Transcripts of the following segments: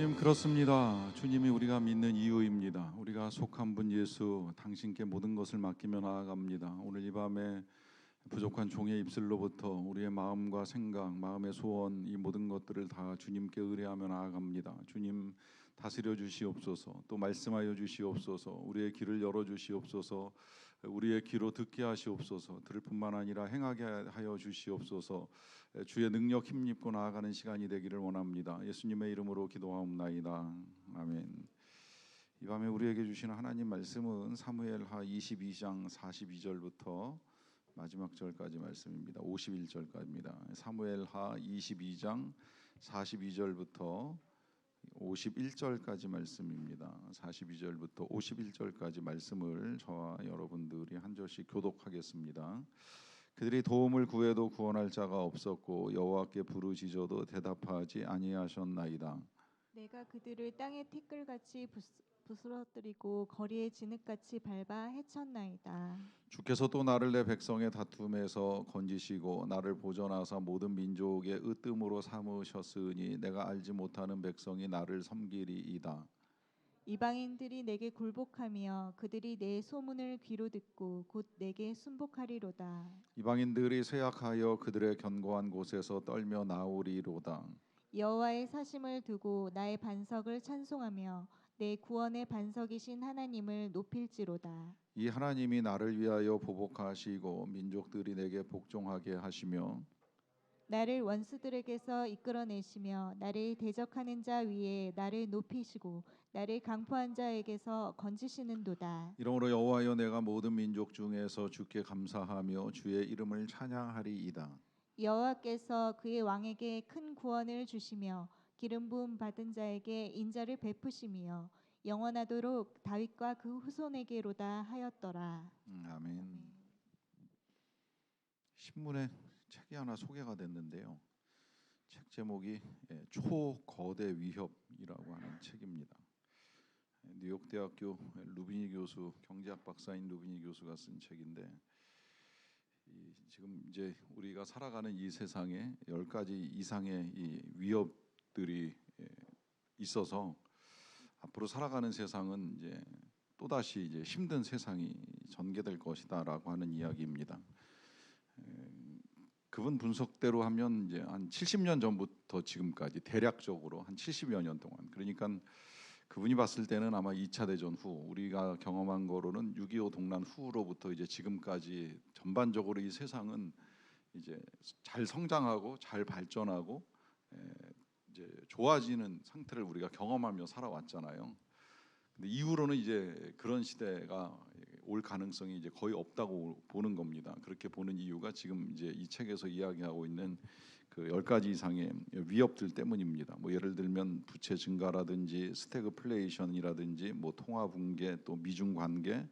주님, 그렇습니다. 주님이 우리가 믿는 이유입니다. 우리가 속한 분 예수, 당신께 모든 것을 맡기며 나아갑니다. 오늘 이 밤에 부족한 종의 입술로부터 우리의 마음과 생각, 마음의 소원, 이 모든 것들을 다 주님께 의뢰하며 나아갑니다. 주님, 다스려 주시옵소서. 또 말씀하여 주시옵소서. 우리의 길을 열어 주시옵소서. 우리의 귀로 듣게 하시옵소서. 들을 뿐만 아니라 행하게 하여 주시옵소서. 주의 능력 힘입고 나아가는 시간이 되기를 원합니다. 예수님의 이름으로 기도하옵나이다. 아멘. 이 밤에 우리에게 주시는 하나님 말씀은 사무엘하 22장 42절부터 마지막 절까지 말씀입니다. 51절까지입니다. 사무엘하 22장 42절부터 51절까지 말씀입니다. 42절부터 51절까지 말씀을 저와 여러분들이 한 절씩 교독하겠습니다. 그들이 도움을 구해도 구원할 자가 없었고 여호와께 부르짖어도 대답하지 아니하셨나이다. 내가 그들을 땅의 티끌같이 부스러뜨리고 거리에 진흙같이 밟아 해쳤나이다. 주께서 또 나를 내 백성의 다툼에서 건지시고 나를 보존하사 모든 민족의 으뜸으로 삼으셨으니 내가 알지 못하는 백성이 나를 섬기리이다. 이방인들이 내게 굴복하며 그들이 내 소문을 귀로 듣고 곧 내게 순복하리로다. 이방인들이 쇠약하여 그들의 견고한 곳에서 떨며 나오리로다. 여호와의 사심을 두고 나의 반석을 찬송하며 내 구원의 반석이신 하나님을 높일지로다. 이 하나님이 나를 위하여 보복하시고 민족들이 내게 복종하게 하시며 나를 원수들에게서 이끌어내시며 나를 대적하는 자 위에 나를 높이시고 나를 강포한 자에게서 건지시는도다. 이러므로 여호와여, 내가 모든 민족 중에서 주께 감사하며 주의 이름을 찬양하리이다. 여호와께서 그의 왕에게 큰 구원을 주시며 기름 부음 받은 자에게 인자를 베푸시며 영원하도록 다윗과 그 후손에게로다 하였더라. 아멘. 신문에 책이 하나 소개가 됐는데요. 책 제목이 초거대 위협이라고 하는 책입니다. 뉴욕대학교 루비니 교수, 경제학 박사인 루비니 교수가 쓴 책인데, 지금 이제 우리가 살아가는 이 세상에 10가지 이상의 이 위협들이 있어서 앞으로 살아가는 세상은 이제 또다시 이제 힘든 세상이 전개될 것이다라고 하는 이야기입니다. 그분 분석대로 하면 이제 한 70년 전부터 지금까지 대략적으로 한 70여 년 동안, 그러니까 그분이 봤을 때는 아마 2차 대전 후 우리가 경험한 거로는 6.25 동란 후로부터 이제 지금까지 전반적으로 이 세상은 이제 잘 성장하고 잘 발전하고 이제 좋아지는 상태를 우리가 경험하며 살아왔잖아요. 근데 이후로는 이제 그런 시대가 올 가능성이 이제 거의 없다고 보는 겁니다. 그렇게 보는 이유가 지금 이제 이 책에서 이야기하고 있는 그 10가지 이상의 위협들 때문입니다. 뭐 예를 들면 부채 증가라든지 스태그플레이션이라든지 뭐 통화 붕괴, 또 미중 관계,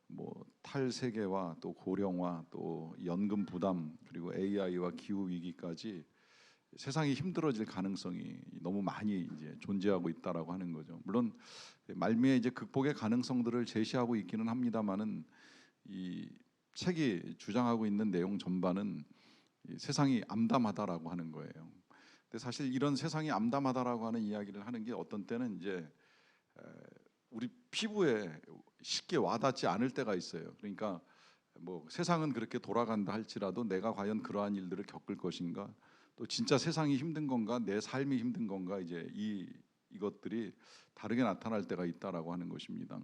뭐 탈세계화, 또 고령화, 또 연금 부담, 그리고 AI와 기후 위기까지 세상이 힘들어질 가능성이 너무 많이 이제 존재하고 있다라고 하는 거죠. 물론 말미에 이제 극복의 가능성들을 제시하고 있기는 합니다만은 이 책이 주장하고 있는 내용 전반은 세상이 암담하다라고 하는 거예요. 근데 사실 이런 세상이 암담하다라고 하는 이야기를 하는 게 어떤 때는 이제 우리 피부에 쉽게 와닿지 않을 때가 있어요. 그러니까 뭐 세상은 그렇게 돌아간다 할지라도 내가 과연 그러한 일들을 겪을 것인가, 또 진짜 세상이 힘든 건가, 내 삶이 힘든 건가, 이제 이것들이 다르게 나타날 때가 있다라고 하는 것입니다.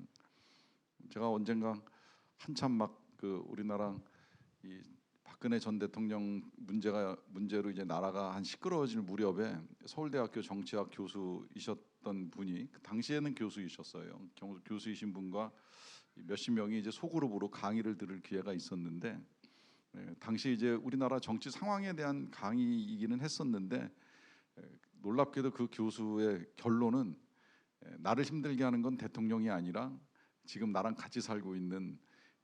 제가 언젠가 한참 막 그 우리나라 이 박근혜 전 대통령 문제로 이제 나라가 한 시끄러워질 무렵에 서울대학교 정치학 교수이셨던 분이, 그 당시에는 교수이셨어요. 교수이신 분과 몇십 명이 이제 소그룹으로 강의를 들을 기회가 있었는데, 당시 이제 우리나라 정치 상황에 대한 강의이기는 했었는데, 놀랍게도 그 교수의 결론은 나를 힘들게 하는 건 대통령이 아니라 지금 나랑 같이 살고 있는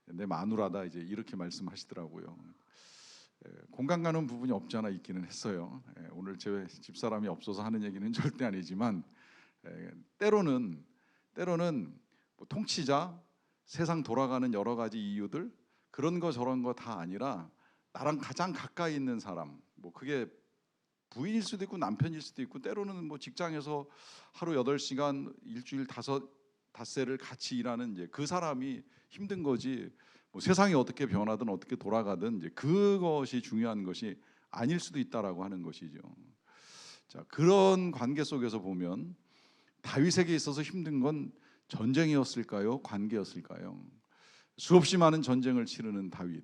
내 마누라다, 이제 이렇게 말씀하시더라고요. 공감 가는 부분이 없지 않아 있기는 했어요. 오늘 제 집사람이 없어서 하는 얘기는 절대 아니지만, 때로는 뭐 통치자, 세상 돌아가는 여러 가지 이유들, 그런 거 저런 거 다 아니라 나랑 가장 가까이 있는 사람, 뭐 그게 부인일 수도 있고 남편일 수도 있고 때로는 뭐 직장에서 하루 8시간 일주일 닷새를 같이 일하는 이제 그 사람이 힘든 거지. 뭐 세상이 어떻게 변하든 어떻게 돌아가든 이제 그것이 중요한 것이 아닐 수도 있다라고 하는 것이죠. 자, 그런 관계 속에서 보면 다윗에게 있어서 힘든 건 전쟁이었을까요? 관계였을까요? 수없이 많은 전쟁을 치르는 다윗.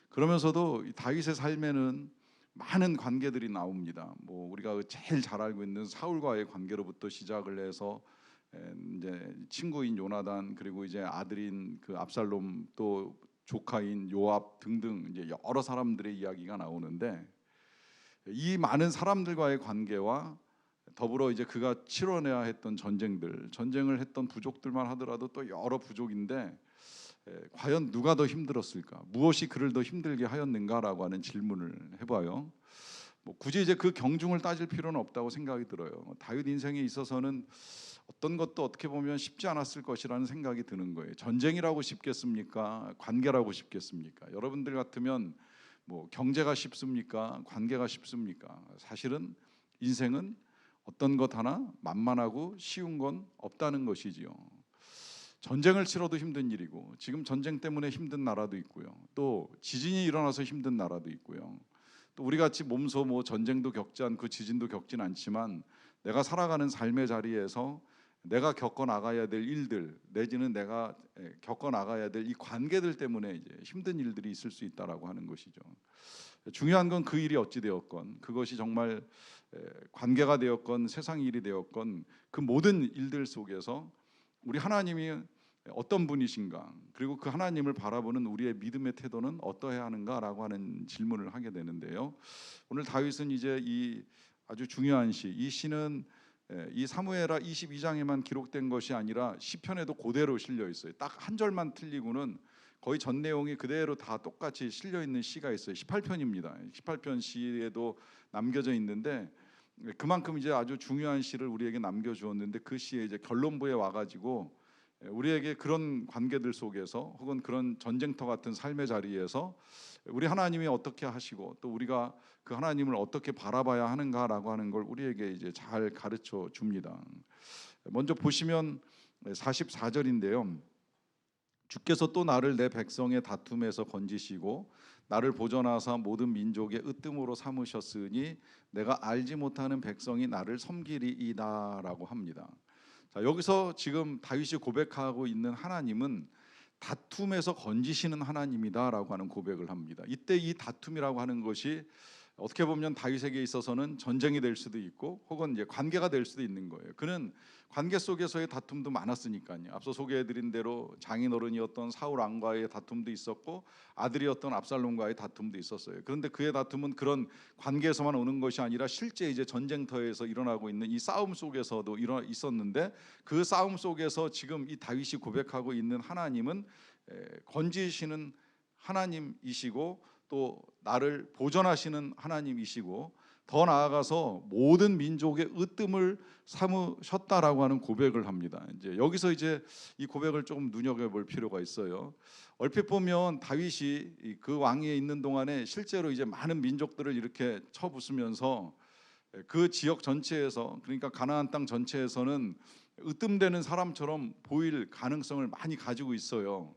그러면서도 이 다윗의 삶에는 많은 관계들이 나옵니다. 뭐 우리가 제일 잘 알고 있는 사울과의 관계로부터 시작을 해서 이제 친구인 요나단, 그리고 이제 아들인 그 압살롬, 또 조카인 요압 등등 이제 여러 사람들의 이야기가 나오는데, 이 많은 사람들과의 관계와 더불어 이제 그가 치러내야 했던 전쟁을 했던 부족들만 하더라도 또 여러 부족인데, 과연 누가 더 힘들었을까? 무엇이 그를 더 힘들게 하였는가라고 하는 질문을 해봐요. 뭐 굳이 이제 그 경중을 따질 필요는 없다고 생각이 들어요. 다윗 인생에 있어서는 어떤 것도 어떻게 보면 쉽지 않았을 것이라는 생각이 드는 거예요. 전쟁이라고 쉽겠습니까? 관계라고 쉽겠습니까? 여러분들 같으면 뭐 경제가 쉽습니까? 관계가 쉽습니까? 사실은 인생은 어떤 것 하나 만만하고 쉬운 건 없다는 것이지요. 전쟁을 치러도 힘든 일이고, 지금 전쟁 때문에 힘든 나라도 있고요. 또 지진이 일어나서 힘든 나라도 있고요. 또 우리 같이 몸소 뭐 전쟁도 겪지 않고 지진도 겪진 않지만, 내가 살아가는 삶의 자리에서 내가 겪어 나가야 될 일들, 내지는 내가 겪어 나가야 될 이 관계들 때문에 이제 힘든 일들이 있을 수 있다라고 하는 것이죠. 중요한 건 그 일이 어찌 되었건, 그것이 정말 관계가 되었건 세상 일이 되었건, 그 모든 일들 속에서 우리 하나님이 어떤 분이신가, 그리고 그 하나님을 바라보는 우리의 믿음의 태도는 어떠해야 하는가라고 하는 질문을 하게 되는데요. 오늘 다윗은 이제 이 아주 중요한 이 시는 이 사무엘하 22장에만 기록된 것이 아니라 시편에도 그대로 실려 있어요. 딱 한 절만 틀리고는 거의 전 내용이 그대로 다 똑같이 실려 있는 시가 있어요. 18편입니다. 18편 시에도 남겨져 있는데, 그만큼 이제 아주 중요한 시를 우리에게 남겨주었는데, 그 시에 이제 결론부에 와가지고 우리에게 그런 관계들 속에서 혹은 그런 전쟁터 같은 삶의 자리에서 우리 하나님이 어떻게 하시고 또 우리가 그 하나님을 어떻게 바라봐야 하는가라고 하는 걸 우리에게 이제 잘 가르쳐 줍니다. 먼저 보시면 44절인데요. 주께서 또 나를 내 백성의 다툼에서 건지시고 나를 보존하사 모든 민족의 으뜸으로 삼으셨으니 내가 알지 못하는 백성이 나를 섬기리이다라고 합니다. 자, 여기서 지금 다윗이 고백하고 있는 하나님은 다툼에서 건지시는 하나님이다라고 하는 고백을 합니다. 이때 이 다툼이라고 하는 것이 어떻게 보면 다윗에게 있어서는 전쟁이 될 수도 있고 혹은 이제 관계가 될 수도 있는 거예요. 그는 관계 속에서의 다툼도 많았으니까요. 앞서 소개해드린 대로 장인어른이었던 사울 왕과의 다툼도 있었고 아들이었던 압살롬과의 다툼도 있었어요. 그런데 그의 다툼은 그런 관계에서만 오는 것이 아니라 실제 이제 전쟁터에서 일어나고 있는 이 싸움 속에서도 있었는데, 그 싸움 속에서 지금 이 다윗이 고백하고 있는 하나님은 건지시는 하나님이시고 또 나를 보존하시는 하나님이시고, 더 나아가서 모든 민족의 으뜸을 삼으셨다라고 하는 고백을 합니다. 이제 여기서 이제 이 고백을 조금 눈여겨볼 필요가 있어요. 얼핏 보면 다윗이 그 왕위에 있는 동안에 실제로 이제 많은 민족들을 이렇게 쳐부수면서 그 지역 전체에서, 그러니까 가나안 땅 전체에서는 으뜸되는 사람처럼 보일 가능성을 많이 가지고 있어요.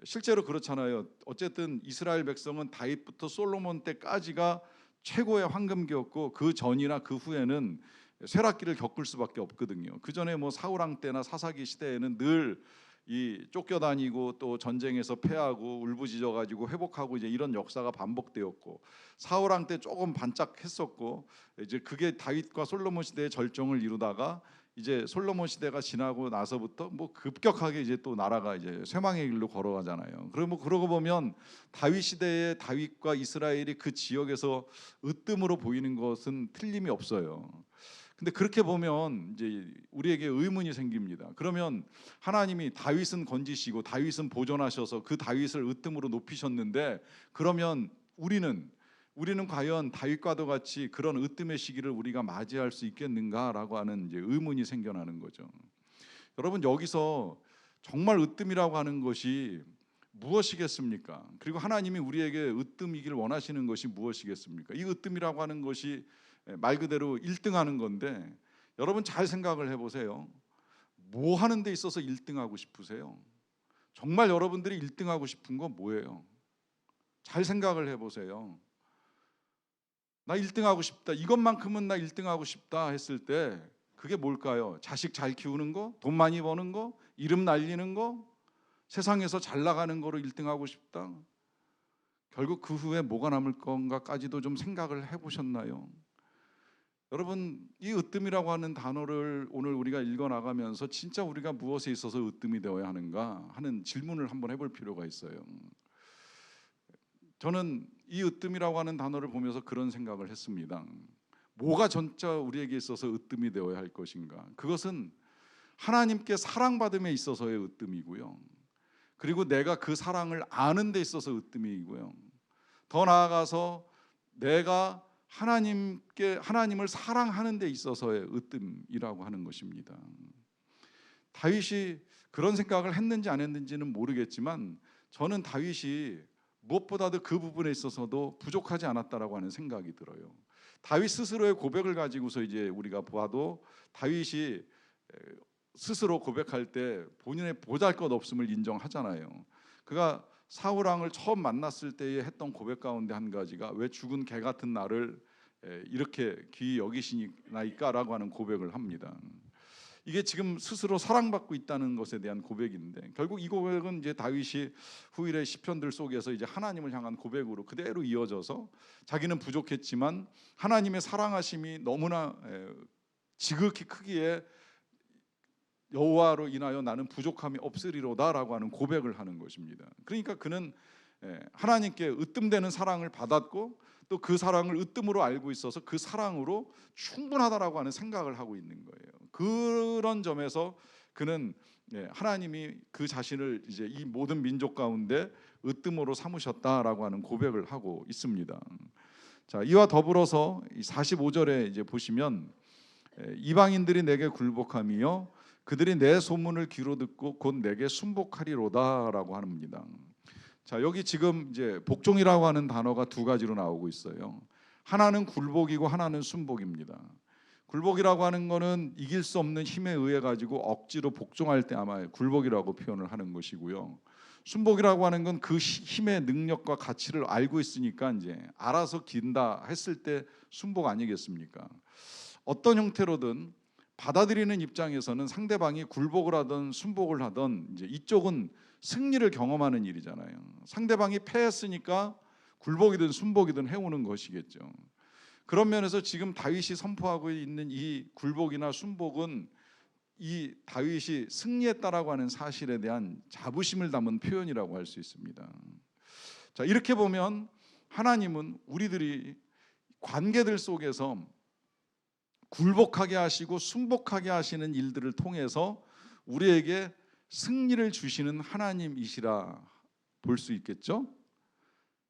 실제로 그렇잖아요. 어쨌든 이스라엘 백성은 다윗부터 솔로몬 때까지가 최고의 황금기였고, 그 전이나 그 후에는 쇠락기를 겪을 수밖에 없거든요. 그 전에 뭐 사울왕 때나 사사기 시대에는 늘 이 쫓겨다니고 또 전쟁에서 패하고 울부짖어 가지고 회복하고 이제 이런 역사가 반복되었고, 사울왕 때 조금 반짝했었고, 이제 그게 다윗과 솔로몬 시대의 절정을 이루다가 이제 솔로몬 시대가 지나고 나서부터 뭐 급격하게 이제 또 나라가 이제 쇠망의 길로 걸어가잖아요. 그러고 보면 다윗 시대의 다윗과 이스라엘이 그 지역에서 으뜸으로 보이는 것은 틀림이 없어요. 근데 그렇게 보면 이제 우리에게 의문이 생깁니다. 그러면 하나님이 다윗은 건지시고 다윗은 보존하셔서 그 다윗을 으뜸으로 높이셨는데, 그러면 우리는 과연 다윗과도 같이 그런 으뜸의 시기를 우리가 맞이할 수 있겠는가라고 하는 이제 의문이 생겨나는 거죠. 여러분, 여기서 정말 으뜸이라고 하는 것이 무엇이겠습니까? 그리고 하나님이 우리에게 으뜸이길 원하시는 것이 무엇이겠습니까? 이 으뜸이라고 하는 것이 말 그대로 1등하는 건데 여러분 잘 생각을 해보세요. 뭐 하는 데 있어서 1등하고 싶으세요? 정말 여러분들이 1등하고 싶은 건 뭐예요? 잘 생각을 해보세요. 나 1등하고 싶다. 이것만큼은 나 1등하고 싶다 했을 때 그게 뭘까요? 자식 잘 키우는 거? 돈 많이 버는 거? 이름 날리는 거? 세상에서 잘 나가는 거로 1등하고 싶다? 결국 그 후에 뭐가 남을 건가까지도 좀 생각을 해보셨나요? 여러분, 이 으뜸이라고 하는 단어를 오늘 우리가 읽어나가면서 진짜 우리가 무엇에 있어서 으뜸이 되어야 하는가 하는 질문을 한번 해볼 필요가 있어요. 저는 이 으뜸이라고 하는 단어를 보면서 그런 생각을 했습니다. 뭐가 진짜 우리에게 있어서 으뜸이 되어야 할 것인가? 그것은 하나님께 사랑받음에 있어서의 으뜸이고요. 그리고 내가 그 사랑을 아는 데 있어서 으뜸이고요. 더 나아가서 내가 하나님을 사랑하는 데 있어서의 으뜸이라고 하는 것입니다. 다윗이 그런 생각을 했는지 안 했는지는 모르겠지만 저는 다윗이 무엇보다도 그 부분에 있어서도 부족하지 않았다라고 하는 생각이 들어요. 다윗 스스로의 고백을 가지고서 이제 우리가 봐도 다윗이 스스로 고백할 때 본인의 보잘것없음을 인정하잖아요. 그가 사울 왕을 처음 만났을 때에 했던 고백 가운데 한 가지가 왜 죽은 개 같은 나를 이렇게 귀히 여기시나이까라고 하는 고백을 합니다. 이게 지금 스스로 사랑받고 있다는 것에 대한 고백인데 결국 이 고백은 이제 다윗이 후일의 시편들 속에서 이제 하나님을 향한 고백으로 그대로 이어져서 자기는 부족했지만 하나님의 사랑하심이 너무나 지극히 크기에 여호와로 인하여 나는 부족함이 없으리로다라고 하는 고백을 하는 것입니다. 그러니까 그는 하나님께 으뜸되는 사랑을 받았고 또 그 사랑을 으뜸으로 알고 있어서 그 사랑으로 충분하다라고 하는 생각을 하고 있는 거예요. 그런 점에서 그는 하나님이 그 자신을 이제 이 모든 민족 가운데 으뜸으로 삼으셨다라고 하는 고백을 하고 있습니다. 자, 이와 더불어서 45절에 이제 보시면 이방인들이 내게 굴복하며 그들이 내 소문을 귀로 듣고 곧 내게 순복하리로다라고 합니다. 자, 여기 지금 이제 복종이라고 하는 단어가 두 가지로 나오고 있어요. 하나는 굴복이고 하나는 순복입니다. 굴복이라고 하는 거는 이길 수 없는 힘에 의해 가지고 억지로 복종할 때 아마 굴복이라고 표현을 하는 것이고요. 순복이라고 하는 건 그 힘의 능력과 가치를 알고 있으니까 이제 알아서 긴다 했을 때 순복 아니겠습니까? 어떤 형태로든 받아들이는 입장에서는 상대방이 굴복을 하든 순복을 하든 이제 이쪽은 승리를 경험하는 일이잖아요. 상대방이 패했으니까 굴복이든 순복이든 해오는 것이겠죠. 그런 면에서 지금 다윗이 선포하고 있는 이 굴복이나 순복은 이 다윗이 승리했다라고 하는 사실에 대한 자부심을 담은 표현이라고 할 수 있습니다. 자, 이렇게 보면 하나님은 우리들이 관계들 속에서 굴복하게 하시고 순복하게 하시는 일들을 통해서 우리에게 승리를 주시는 하나님이시라 볼 수 있겠죠?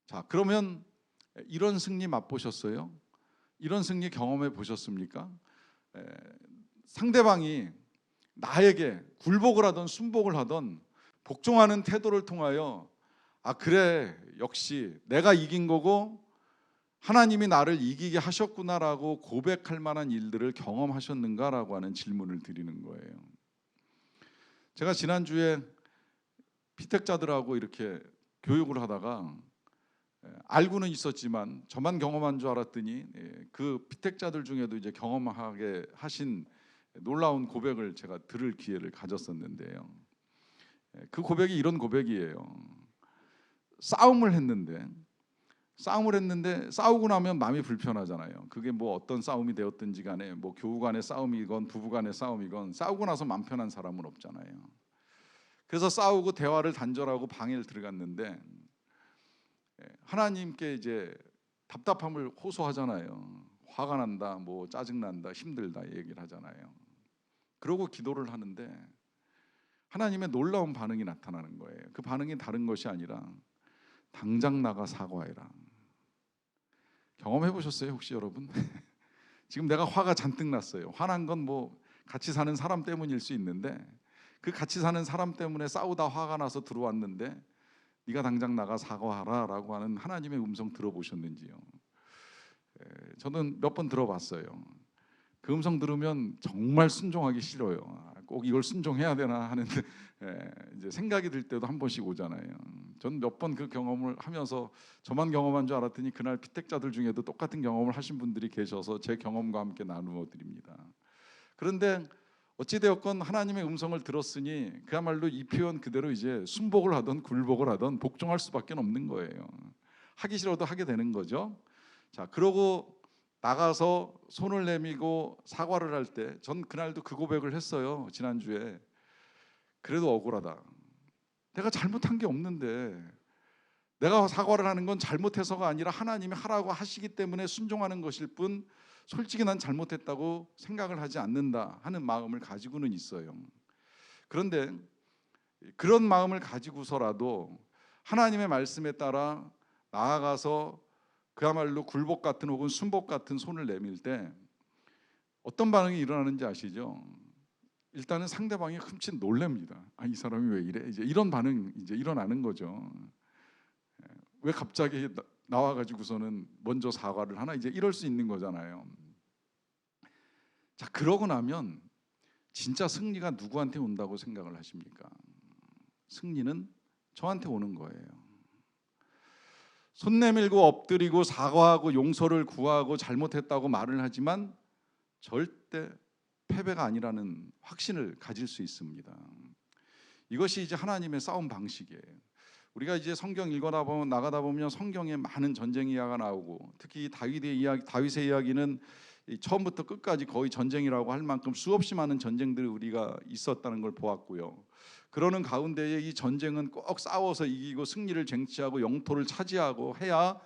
자, 그러면 이런 승리 맛보셨어요? 이런 승리 경험해 보셨습니까? 상대방이 나에게 굴복을 하던 순복을 하던 복종하는 태도를 통하여 아 그래 역시 내가 이긴 거고 하나님이 나를 이기게 하셨구나라고 고백할 만한 일들을 경험하셨는가라고 하는 질문을 드리는 거예요. 제가 지난주에 피택자들하고 이렇게 교육을 하다가 알고는 있었지만 저만 경험한 줄 알았더니 그 피택자들 중에도 이제 경험하게 하신 놀라운 고백을 제가 들을 기회를 가졌었는데요. 그 고백이 이런 고백이에요. 싸움을 했는데 싸우고 나면 마음이 불편하잖아요. 그게 뭐 어떤 싸움이 되었든지 간에 뭐 교우 간의 싸움이건 부부 간의 싸움이건 싸우고 나서 마음 편한 사람은 없잖아요. 그래서 싸우고 대화를 단절하고 방에 들어갔는데 하나님께 이제 답답함을 호소하잖아요. 화가 난다, 뭐 짜증 난다, 힘들다 얘기를 하잖아요. 그러고 기도를 하는데 하나님의 놀라운 반응이 나타나는 거예요. 그 반응이 다른 것이 아니라 당장 나가 사과해라. 경험해 보셨어요 혹시 여러분? 지금 내가 화가 잔뜩 났어요. 화난 건 뭐 같이 사는 사람 때문일 수 있는데 그 같이 사는 사람 때문에 싸우다 화가 나서 들어왔는데 네가 당장 나가 사과하라라고 하는 하나님의 음성 들어보셨는지요? 저는 몇 번 들어봤어요. 그 음성 들으면 정말 순종하기 싫어요. 꼭 이걸 순종해야 되나 하는 이제 생각이 들 때도 한 번씩 오잖아요. 전 몇 번 그 경험을 하면서 저만 경험한 줄 알았더니 그날 피택자들 중에도 똑같은 경험을 하신 분들이 계셔서 제 경험과 함께 나누어 드립니다. 그런데 어찌되었건 하나님의 음성을 들었으니 그야말로 이 표현 그대로 이제 순복을 하든 굴복을 하든 복종할 수밖에 없는 거예요. 하기 싫어도 하게 되는 거죠. 자, 그러고 나가서 손을 내밀고 사과를 할 때 전 그날도 그 고백을 했어요. 지난주에. 그래도 억울하다. 내가 잘못한 게 없는데, 내가 사과를 하는 건 잘못해서가 아니라 하나님이 하라고 하시기 때문에 순종하는 것일 뿐, 솔직히 난 잘못했다고 생각을 하지 않는다 하는 마음을 가지고는 있어요. 그런데 그런 마음을 가지고서라도 하나님의 말씀에 따라 나아가서 그야말로 굴복 같은 혹은 순복 같은 손을 내밀 때 어떤 반응이 일어나는지 아시죠? 일단은 상대방이 흠칫 놀랍니다. 아, 이 사람이 왜 이래? 이제 이런 반응 이제 일어나는 거죠. 왜 갑자기 나와 가지고서는 먼저 사과를 하나? 이제 이럴 수 있는 거잖아요. 자, 그러고 나면 진짜 승리가 누구한테 온다고 생각을 하십니까? 승리는 저한테 오는 거예요. 손 내밀고 엎드리고 사과하고 용서를 구하고 잘못했다고 말을 하지만 절대 패배가 아니라는 확신을 가질 수 있습니다. 이것이 이제 하나님의 싸움 방식이에요. 우리가 이제 성경 읽어다 보면 나가다 보면 성경에 많은 전쟁 이야기가 나오고 특히 다윗의 이야기는 처음부터 끝까지 거의 전쟁이라고 할 만큼 수없이 많은 전쟁들이 우리가 있었다는 걸 보았고요. 그러는 가운데에 이 전쟁은 꼭 싸워서 이기고 승리를 쟁취하고 영토를 차지하고 해야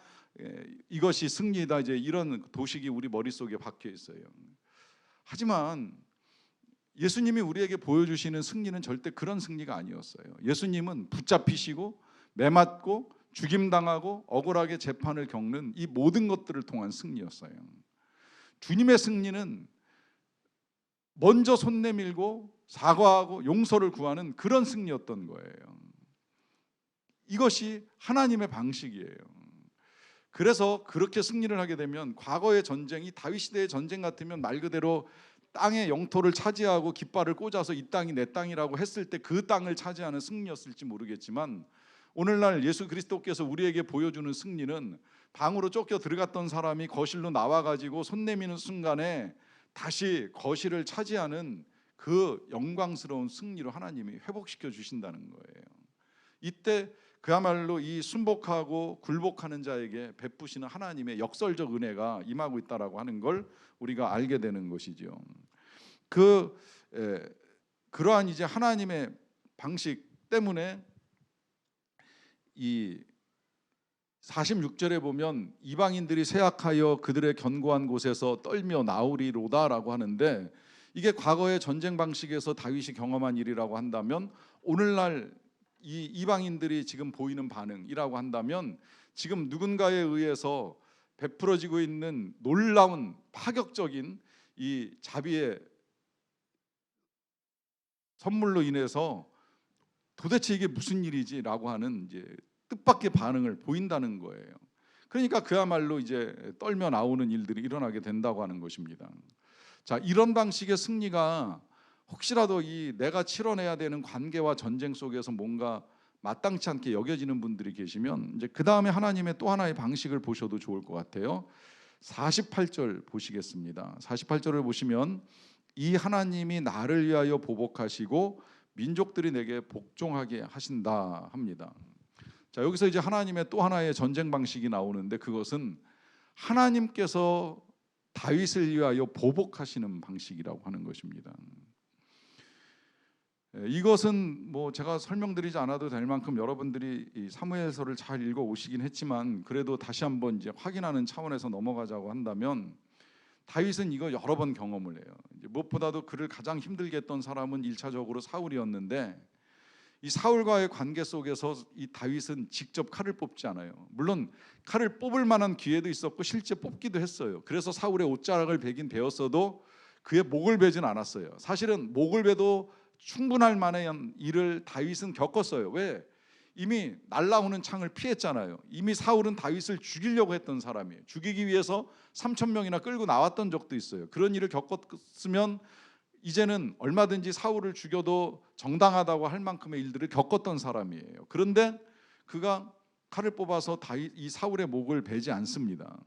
이것이 승리다, 이제 이런 도식이 우리 머릿속에 박혀 있어요. 하지만 예수님이 우리에게 보여주시는 승리는 절대 그런 승리가 아니었어요. 예수님은 붙잡히시고 매맞고 죽임당하고 억울하게 재판을 겪는 이 모든 것들을 통한 승리였어요. 주님의 승리는 먼저 손 내밀고 사과하고 용서를 구하는 그런 승리였던 거예요. 이것이 하나님의 방식이에요. 그래서 그렇게 승리를 하게 되면 과거의 전쟁이 다윗 시대의 전쟁 같으면 말 그대로 땅의 영토를 차지하고 깃발을 꽂아서 이 땅이 내 땅이라고 했을 때 그 땅을 차지하는 승리였을지 모르겠지만 오늘날 예수 그리스도께서 우리에게 보여주는 승리는 방으로 쫓겨 들어갔던 사람이 거실로 나와가지고 손 내미는 순간에 다시 거실을 차지하는 그 영광스러운 승리로 하나님이 회복시켜 주신다는 거예요. 이때 그야말로 이 순복하고 굴복하는 자에게 베푸시는 하나님의 역설적 은혜가 임하고 있다라고 하는 걸 우리가 알게 되는 것이죠. 그러한 이제 하나님의 방식 때문에 이 46절에 보면 이방인들이 쇠약하여 그들의 견고한 곳에서 떨며 나오리로다라고 하는데, 이게 과거의 전쟁 방식에서 다윗이 경험한 일이라고 한다면 오늘날 이 이방인들이 지금 보이는 반응이라고 한다면 지금 누군가에 의해서 베풀어지고 있는 놀라운 파격적인 이 자비의 선물로 인해서 도대체 이게 무슨 일이지라고 하는 이제 뜻밖의 반응을 보인다는 거예요. 그러니까 그야말로 이제 떨며 나오는 일들이 일어나게 된다고 하는 것입니다. 자, 이런 방식의 승리가 혹시라도 이 내가 치러내야 되는 관계와 전쟁 속에서 뭔가 마땅치 않게 여겨지는 분들이 계시면 이제 그 다음에 하나님의 또 하나의 방식을 보셔도 좋을 것 같아요. 48절 보시겠습니다. 48절을 보시면 이 하나님이 나를 위하여 보복하시고 민족들이 내게 복종하게 하신다 합니다. 자, 여기서 이제 하나님의 또 하나의 전쟁 방식이 나오는데 그것은 하나님께서 다윗을 위하여 보복하시는 방식이라고 하는 것입니다. 이것은 뭐 제가 설명드리지 않아도 될 만큼 여러분들이 이 사무엘서를 잘 읽어 오시긴 했지만 그래도 다시 한번 이제 확인하는 차원에서 넘어가자고 한다면 다윗은 이거 여러 번 경험을 해요. 이제 무엇보다도 그를 가장 힘들게 했던 사람은 1차적으로 사울이었는데 이 사울과의 관계 속에서 이 다윗은 직접 칼을 뽑지 않아요. 물론 칼을 뽑을 만한 기회도 있었고 실제 뽑기도 했어요. 그래서 사울의 옷자락을 베긴 베었어도 그의 목을 베진 않았어요. 사실은 목을 베도 충분할 만한 일을 다윗은 겪었어요. 왜? 이미 날라오는 창을 피했잖아요. 이미 사울은 다윗을 죽이려고 했던 사람이에요. 죽이기 위해서 3천 명이나 끌고 나왔던 적도 있어요. 그런 일을 겪었으면 이제는 얼마든지 사울을 죽여도 정당하다고 할 만큼의 일들을 겪었던 사람이에요. 그런데 그가 칼을 뽑아서 이 사울의 목을 베지 않습니다.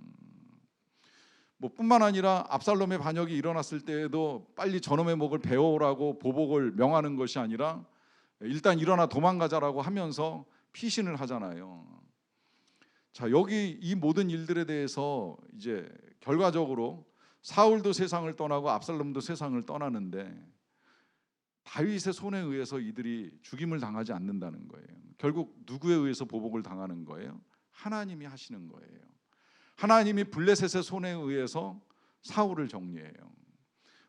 뭐 뿐만 아니라 압살롬의 반역이 일어났을 때에도 빨리 저놈의 목을 베어오라고 보복을 명하는 것이 아니라 일단 일어나 도망가자라고 하면서 피신을 하잖아요. 자, 여기 이 모든 일들에 대해서 이제 결과적으로 사울도 세상을 떠나고 압살롬도 세상을 떠나는데 다윗의 손에 의해서 이들이 죽임을 당하지 않는다는 거예요. 결국 누구에 의해서 보복을 당하는 거예요? 하나님이 하시는 거예요. 하나님이 블레셋의 손에 의해서 사울을 정리해요.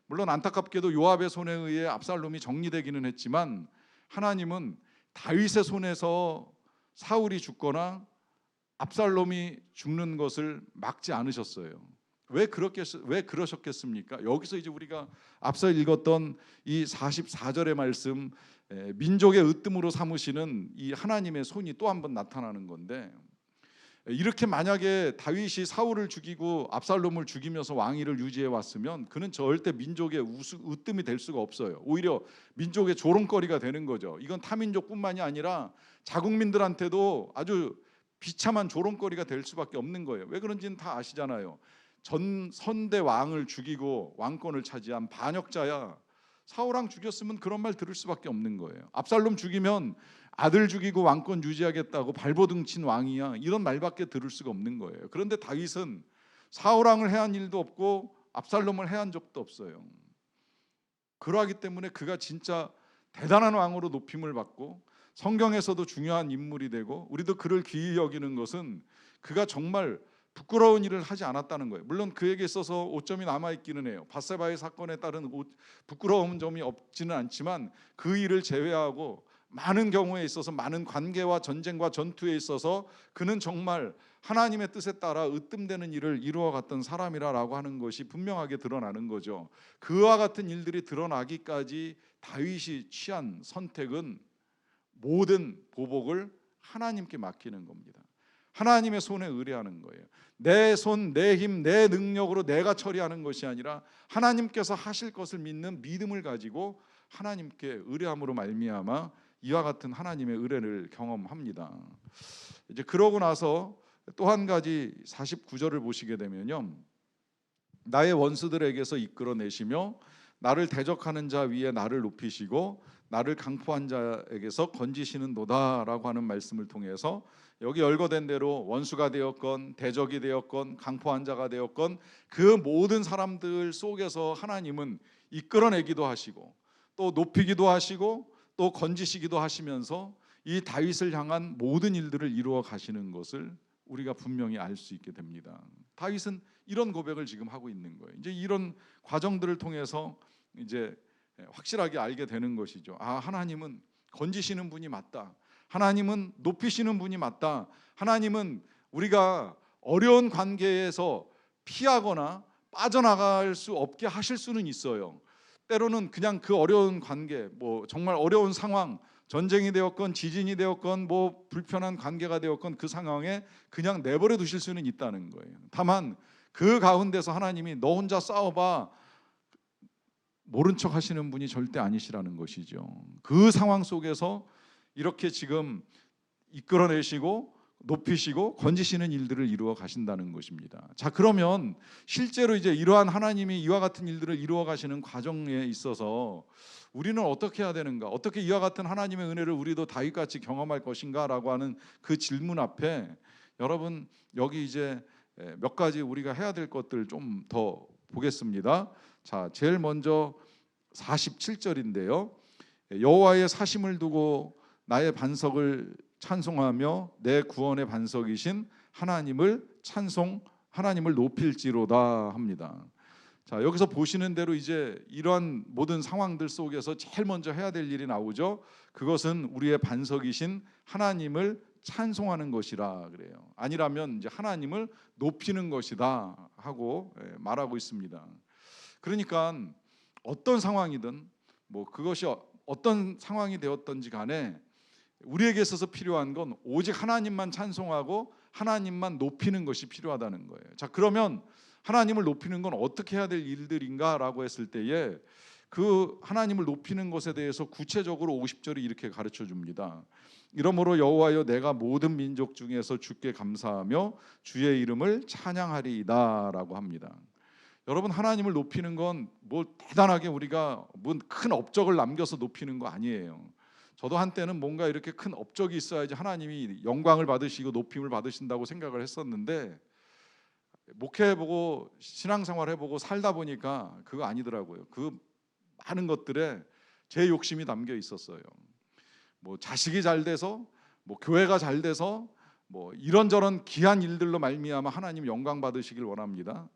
물론 안타깝게도 요압의 손에 의해 압살롬이 정리되기는 했지만 하나님은 다윗의 손에서 사울이 죽거나 압살롬이 죽는 것을 막지 않으셨어요. 왜 그러셨겠습니까? 여기서 이제 우리가 앞서 읽었던 이 44절의 말씀, 민족의 으뜸으로 삼으시는 이 하나님의 손이 또 한 번 나타나는 건데, 이렇게 만약에 다윗이 사울을 죽이고 압살롬을 죽이면서 왕위를 유지해 왔으면 그는 절대 민족의 으뜸이 될 수가 없어요. 오히려 민족의 조롱거리가 되는 거죠. 이건 타민족뿐만이 아니라 자국민들한테도 아주 비참한 조롱거리가 될 수밖에 없는 거예요. 왜 그런지는 다 아시잖아요. 전 선대 왕을 죽이고 왕권을 차지한 반역자야. 사울왕 죽였으면 그런 말 들을 수밖에 없는 거예요. 압살롬 죽이면 아들 죽이고 왕권 유지하겠다고 발버둥 친 왕이야, 이런 말밖에 들을 수가 없는 거예요. 그런데 다윗은 사울왕을 해한 일도 없고 압살롬을 해한 적도 없어요. 그러하기 때문에 그가 진짜 대단한 왕으로 높임을 받고 성경에서도 중요한 인물이 되고 우리도 그를 귀히 여기는 것은 그가 정말 부끄러운 일을 하지 않았다는 거예요. 물론 그에게 있어서 오점이 남아있기는 해요. 밧세바의 사건에 따른 부끄러운 점이 없지는 않지만 그 일을 제외하고 많은 경우에 있어서 많은 관계와 전쟁과 전투에 있어서 그는 정말 하나님의 뜻에 따라 으뜸되는 일을 이루어갔던 사람이라고 하는 것이 분명하게 드러나는 거죠. 그와 같은 일들이 드러나기까지 다윗이 취한 선택은 모든 보복을 하나님께 맡기는 겁니다. 하나님의 손에 의뢰하는 거예요. 내 손, 내 힘, 내 능력으로 내가 처리하는 것이 아니라 하나님께서 하실 것을 믿는 믿음을 가지고 하나님께 의뢰함으로 말미암아 이와 같은 하나님의 의뢰를 경험합니다. 이제 그러고 나서 또 한 가지 49절을 보시게 되면요, 나의 원수들에게서 이끌어내시며 나를 대적하는 자 위에 나를 높이시고 나를 강포한 자에게서 건지시는도다라고 하는 말씀을 통해서 여기 열거된 대로 원수가 되었건 대적이 되었건 강포한 자가 되었건 그 모든 사람들 속에서 하나님은 이끌어내기도 하시고 또 높이기도 하시고 또 건지시기도 하시면서 이 다윗을 향한 모든 일들을 이루어 가시는 것을 우리가 분명히 알 수 있게 됩니다. 다윗은 이런 고백을 지금 하고 있는 거예요. 이제 이런 과정들을 통해서 이제 확실하게 알게 되는 것이죠. 아, 하나님은 건지시는 분이 맞다. 하나님은 높이시는 분이 맞다. 하나님은 우리가 어려운 관계에서 피하거나 빠져나갈 수 없게 하실 수는 있어요. 때로는 그냥 그 어려운 관계, 뭐 정말 어려운 상황, 전쟁이 되었건 지진이 되었건 뭐 불편한 관계가 되었건 그 상황에 그냥 내버려 두실 수는 있다는 거예요. 다만 그 가운데서 하나님이 너 혼자 싸워봐, 모른 척 하시는 분이 절대 아니시라는 것이죠. 그 상황 속에서 이렇게 지금 이끌어내시고 높이시고 건지시는 일들을 이루어 가신다는 것입니다. 자, 그러면 실제로 이제 이러한 하나님이 이와 같은 일들을 이루어 가시는 과정에 있어서 우리는 어떻게 해야 되는가? 어떻게 이와 같은 하나님의 은혜를 우리도 다윗같이 경험할 것인가라고 하는 그 질문 앞에 여러분 여기 이제 몇 가지 우리가 해야 될 것들 좀 더 보겠습니다. 자, 제일 먼저 47절인데요. 여호와의 사심을 두고 나의 반석을 찬송하며 내 구원의 반석이신 하나님을 하나님을 높일지로다 합니다. 자, 여기서 보시는 대로 이제 이러한 모든 상황들 속에서 제일 먼저 해야 될 일이 나오죠. 그것은 우리의 반석이신 하나님을 찬송하는 것이라 그래요. 아니라면 이제 하나님을 높이는 것이다 하고 말하고 있습니다. 그러니까 어떤 상황이든 뭐 그것이 어떤 상황이 되었던지 간에 우리에게 있어서 필요한 건 오직 하나님만 찬송하고 하나님만 높이는 것이 필요하다는 거예요. 자, 그러면 하나님을 높이는 건 어떻게 해야 될 일들인가라고 했을 때에 그 하나님을 높이는 것에 대해서 구체적으로 50절이 이렇게 가르쳐 줍니다. 이러므로 여호와여, 내가 모든 민족 중에서 주께 감사하며 주의 이름을 찬양하리이다라고 합니다. 여러분, 하나님을 높이는 건 뭐 대단하게 우리가 뭐 큰 업적을 남겨서 높이는 거 아니에요. 저도 한때는 뭔가 이렇게 큰 업적이 있어야지 하나님이 영광을 받으시고 높임을 받으신다고 생각을 했었는데, 목회해보고 신앙생활 해보고 살다 보니까 그거 아니더라고요. 그 많은 것들에 제 욕심이 담겨 있었어요. 뭐 자식이 잘 돼서, 뭐 교회가 잘 돼서, 뭐 이런저런 귀한 일들로 말미암아 하나님 영광 받으시길 원합니다.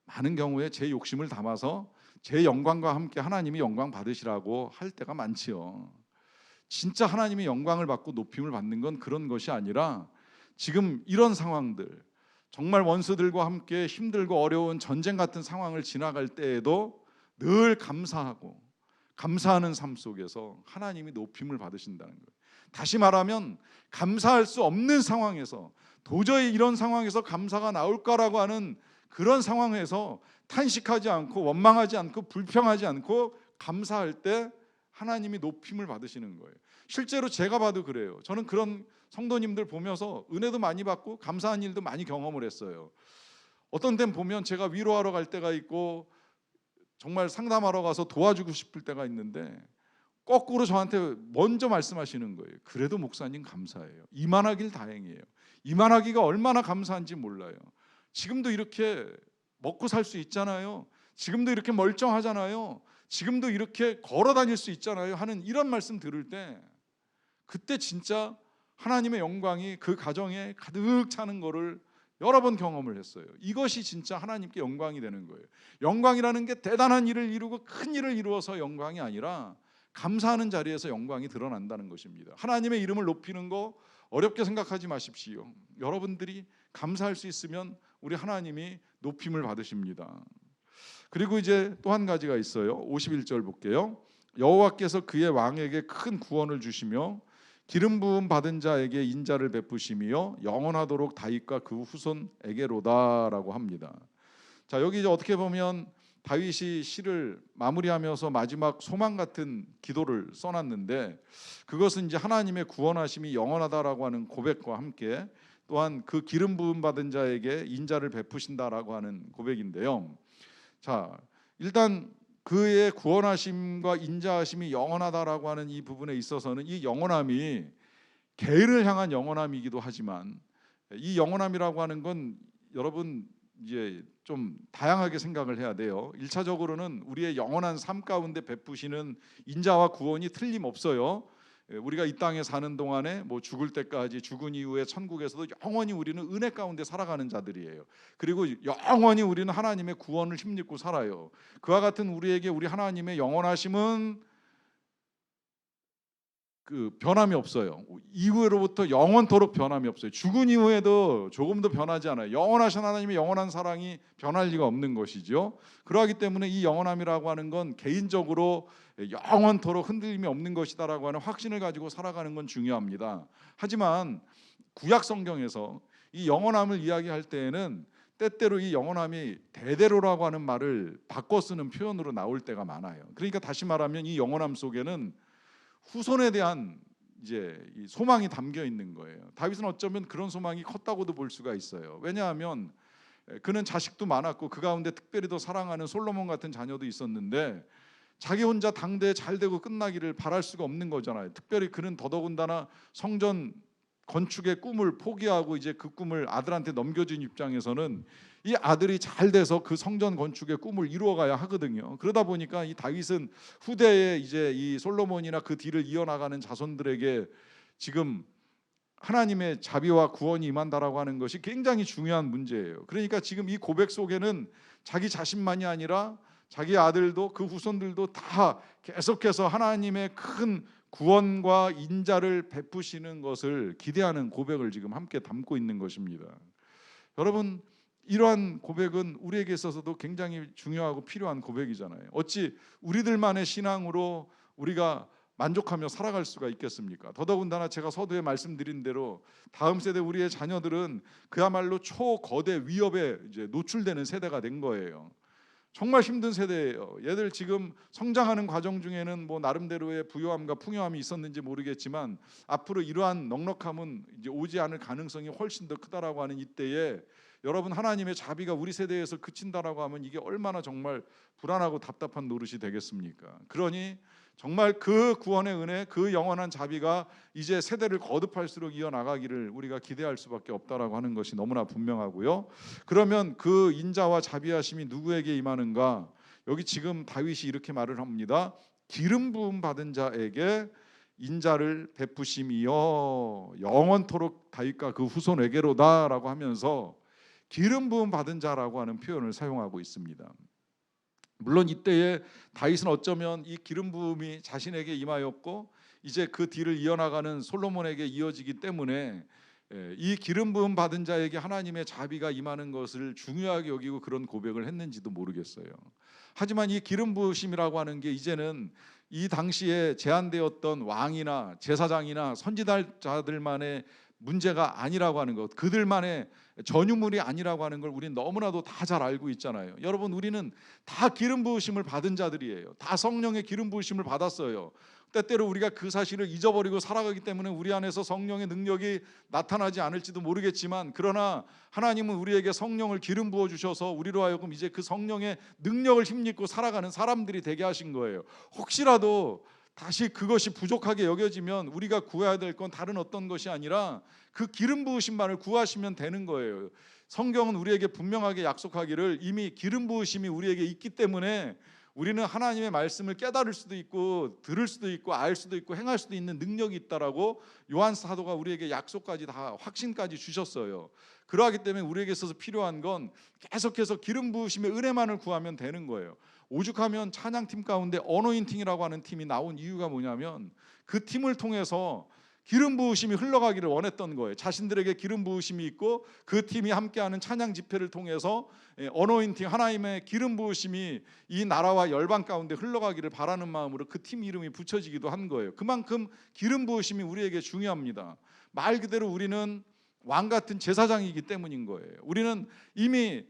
많은 경우에 제 욕심을 담아서 제 영광과 함께 하나님이 영광 받으시라고 할 때가 많지요. 진짜 하나님이 영광을 받고 높임을 받는 건 그런 것이 아니라, 지금 이런 상황들, 정말 원수들과 함께 힘들고 어려운 전쟁 같은 상황을 지나갈 때에도 늘 감사하고 감사하는 삶 속에서 하나님이 높임을 받으신다는 거예요. 다시 말하면 감사할 수 없는 상황에서, 도저히 이런 상황에서 감사가 나올까라고 하는 그런 상황에서 탄식하지 않고 원망하지 않고 불평하지 않고 감사할 때 하나님이 높임을 받으시는 거예요. 실제로 제가 봐도 그래요. 저는 그런 성도님들 보면서 은혜도 많이 받고 감사한 일도 많이 경험을 했어요. 어떤 때는 보면 제가 위로하러 갈 때가 있고 정말 상담하러 가서 도와주고 싶을 때가 있는데, 거꾸로 저한테 먼저 말씀하시는 거예요. 그래도 목사님 감사해요. 이만하길 다행이에요. 이만하기가 얼마나 감사한지 몰라요. 지금도 이렇게 먹고 살 수 있잖아요. 지금도 이렇게 멀쩡하잖아요. 지금도 이렇게 걸어 다닐 수 있잖아요 하는 이런 말씀 들을 때, 그때 진짜 하나님의 영광이 그 가정에 가득 차는 거를 여러 번 경험을 했어요. 이것이 진짜 하나님께 영광이 되는 거예요. 영광이라는 게 대단한 일을 이루고 큰 일을 이루어서 영광이 아니라 감사하는 자리에서 영광이 드러난다는 것입니다. 하나님의 이름을 높이는 거 어렵게 생각하지 마십시오. 여러분들이 감사할 수 있으면 우리 하나님이 높임을 받으십니다. 그리고 이제 또 한 가지가 있어요. 51절 볼게요. 여호와께서 그의 왕에게 큰 구원을 주시며 기름 부음 받은 자에게 인자를 베푸시며 영원하도록 다윗과 그 후손에게로다라고 합니다. 자, 여기 이제 어떻게 보면 다윗이 시를 마무리하면서 마지막 소망 같은 기도를 써놨는데, 그것은 이제 하나님의 구원하심이 영원하다라고 하는 고백과 함께 또한 그 기름 부음 받은 자에게 인자를 베푸신다라고 하는 고백인데요. 자, 일단 그의 구원하심과 인자하심이 영원하다라고 하는 이 부분에 있어서는 이 영원함이 개를 향한 영원함이기도 하지만, 이 영원함이라고 하는 건 여러분 이제 좀 다양하게 생각을 해야 돼요. 1차적으로는 우리의 영원한 삶 가운데 베푸시는 인자와 구원이 틀림없어요. 우리가 이 땅에 사는 동안에 뭐 죽을 때까지, 죽은 이후에 천국에서도 영원히 우리는 은혜 가운데 살아가는 자들이에요. 그리고 영원히 우리는 하나님의 구원을 힘입고 살아요. 그와 같은 우리에게 우리 하나님의 영원하심은 그 변함이 없어요. 이후로부터 영원토록 변함이 없어요. 죽은 이후에도 조금도 변하지 않아요. 영원하신 하나님의 영원한 사랑이 변할 리가 없는 것이죠. 그러하기 때문에 이 영원함이라고 하는 건 개인적으로 영원토록 흔들림이 없는 것이다라고 하는 확신을 가지고 살아가는 건 중요합니다. 하지만 구약 성경에서 이 영원함을 이야기할 때에는 때때로 이 영원함이 대대로라고 하는 말을 바꿔 쓰는 표현으로 나올 때가 많아요. 그러니까 다시 말하면 이 영원함 속에는 후손에 대한 이제 이 소망이 담겨 있는 거예요. 다윗은 어쩌면 그런 소망이 컸다고도 볼 수가 있어요. 왜냐하면 그는 자식도 많았고 그 가운데 특별히 더 사랑하는 솔로몬 같은 자녀도 있었는데, 자기 혼자 당대에 잘 되고 끝나기를 바랄 수가 없는 거잖아요. 특별히 그는 더더군다나 성전 건축의 꿈을 포기하고 이제 그 꿈을 아들한테 넘겨준 입장에서는 이 아들이 잘 돼서 그 성전 건축의 꿈을 이루어가야 하거든요. 그러다 보니까 이 다윗은 후대에 이제 이 솔로몬이나 그 뒤를 이어나가는 자손들에게 지금 하나님의 자비와 구원이 임한다라고 하는 것이 굉장히 중요한 문제예요. 그러니까 지금 이 고백 속에는 자기 자신만이 아니라 자기 아들도 그 후손들도 다 계속해서 하나님의 큰 구원과 인자를 베푸시는 것을 기대하는 고백을 지금 함께 담고 있는 것입니다. 여러분, 이러한 고백은 우리에게 있어서도 굉장히 중요하고 필요한 고백이잖아요. 어찌 우리들만의 신앙으로 우리가 만족하며 살아갈 수가 있겠습니까? 더더군다나 제가 서두에 말씀드린 대로 다음 세대 우리의 자녀들은 그야말로 초거대 위협에 이제 노출되는 세대가 된 거예요. 정말 힘든 세대예요. 얘들 지금 성장하는 과정 중에는 뭐 나름대로의 부요함과 풍요함이 있었는지 모르겠지만 앞으로 이러한 넉넉함은 이제 오지 않을 가능성이 훨씬 더 크다라고 하는 이때에 여러분, 하나님의 자비가 우리 세대에서 그친다라고 하면 이게 얼마나 정말 불안하고 답답한 노릇이 되겠습니까? 그러니 정말 그 구원의 은혜, 그 영원한 자비가 이제 세대를 거듭할수록 이어나가기를 우리가 기대할 수밖에 없다라고 하는 것이 너무나 분명하고요. 그러면 그 인자와 자비하심이 누구에게 임하는가? 여기 지금 다윗이 이렇게 말을 합니다. 기름 부음 받은 자에게 인자를 베푸심이여 영원토록 다윗과 그 후손에게로다라고 하면서 기름 부음 받은 자라고 하는 표현을 사용하고 있습니다. 물론 이때에 다윗은 어쩌면 이 기름 부음이 자신에게 임하였고 이제 그 뒤를 이어나가는 솔로몬에게 이어지기 때문에 이 기름 부음 받은 자에게 하나님의 자비가 임하는 것을 중요하게 여기고 그런 고백을 했는지도 모르겠어요. 하지만 이 기름 부으심이라고 하는 게 이제는 이 당시에 제한되었던 왕이나 제사장이나 선지자들만의 문제가 아니라고 하는 것, 그들만의 전유물이 아니라고 하는 걸 우리는 너무나도 다 잘 알고 있잖아요. 여러분, 우리는 다 기름 부으심을 받은 자들이에요. 다 성령의 기름 부으심을 받았어요. 때때로 우리가 그 사실을 잊어버리고 살아가기 때문에 우리 안에서 성령의 능력이 나타나지 않을지도 모르겠지만, 그러나 하나님은 우리에게 성령을 기름 부어 주셔서 우리로 하여금 이제 그 성령의 능력을 힘입고 살아가는 사람들이 되게 하신 거예요. 혹시라도 다시 그것이 부족하게 여겨지면 우리가 구해야 될 건 다른 어떤 것이 아니라 그 기름 부으심만을 구하시면 되는 거예요. 성경은 우리에게 분명하게 약속하기를 이미 기름 부으심이 우리에게 있기 때문에 우리는 하나님의 말씀을 깨달을 수도 있고 들을 수도 있고 알 수도 있고 행할 수도 있는 능력이 있다라고 요한 사도가 우리에게 약속까지 다 확신까지 주셨어요. 그러하기 때문에 우리에게 있어서 필요한 건 계속해서 기름 부으심의 은혜만을 구하면 되는 거예요. 오죽하면 찬양팀 가운데 어노인팅이라고 하는 팀이 나온 이유가 뭐냐면 그 팀을 통해서 기름 부으심이 흘러가기를 원했던 거예요. 자신들에게 기름 부으심이 있고 그 팀이 함께하는 찬양 집회를 통해서 어노인팅, 하나님의 기름 부으심이 이 나라와 열방 가운데 흘러가기를 바라는 마음으로 그 팀 이름이 붙여지기도 한 거예요. 그만큼 기름 부으심이 우리에게 중요합니다. 말 그대로 우리는 왕 같은 제사장이기 때문인 거예요. 우리는 이미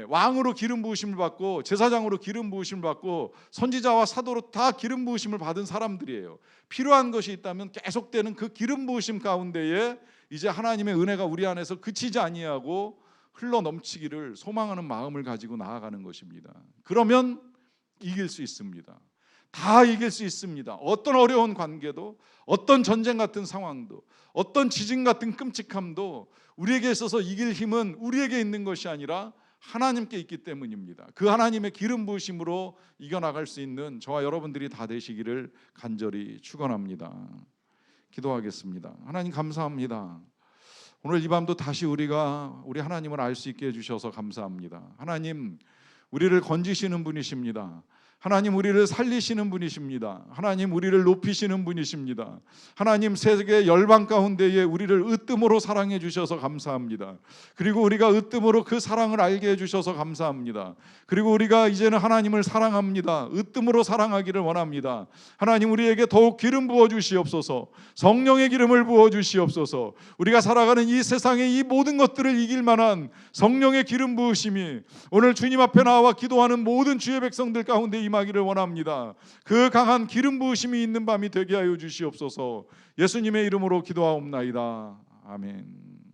왕으로 기름 부으심을 받고 제사장으로 기름 부으심을 받고 선지자와 사도로 다 기름 부으심을 받은 사람들이에요. 필요한 것이 있다면 계속되는 그 기름 부으심 가운데에 이제 하나님의 은혜가 우리 안에서 그치지 아니하고 흘러 넘치기를 소망하는 마음을 가지고 나아가는 것입니다. 그러면 이길 수 있습니다. 다 이길 수 있습니다. 어떤 어려운 관계도, 어떤 전쟁 같은 상황도, 어떤 지진 같은 끔찍함도 우리에게 있어서 이길 힘은 우리에게 있는 것이 아니라 하나님께 있기 때문입니다. 그 하나님의 기름 부으심으로 이겨나갈 수 있는 저와 여러분들이 다 되시기를 간절히 축원합니다. 기도하겠습니다. 하나님 감사합니다. 오늘 이 밤도 다시 우리가 우리 하나님을 알 수 있게 해주셔서 감사합니다. 하나님, 우리를 건지시는 분이십니다. 하나님, 우리를 살리시는 분이십니다. 하나님, 우리를 높이시는 분이십니다. 하나님, 세계 열방 가운데에 우리를 으뜸으로 사랑해 주셔서 감사합니다. 그리고 우리가 으뜸으로 그 사랑을 알게 해주셔서 감사합니다. 그리고 우리가 이제는 하나님을 사랑합니다. 으뜸으로 사랑하기를 원합니다. 하나님, 우리에게 더욱 기름 부어 주시옵소서. 성령의 기름을 부어 주시옵소서. 우리가 살아가는 이 세상의 이 모든 것들을 이길 만한 성령의 기름 부으심이 오늘 주님 앞에 나와 기도하는 모든 주의 백성들 가운데 임하기를 원합니다. 그 강한 기름 부으심이 있는 밤이 되게 하여 주시옵소서. 예수님의 이름으로 기도하옵나이다. 아멘.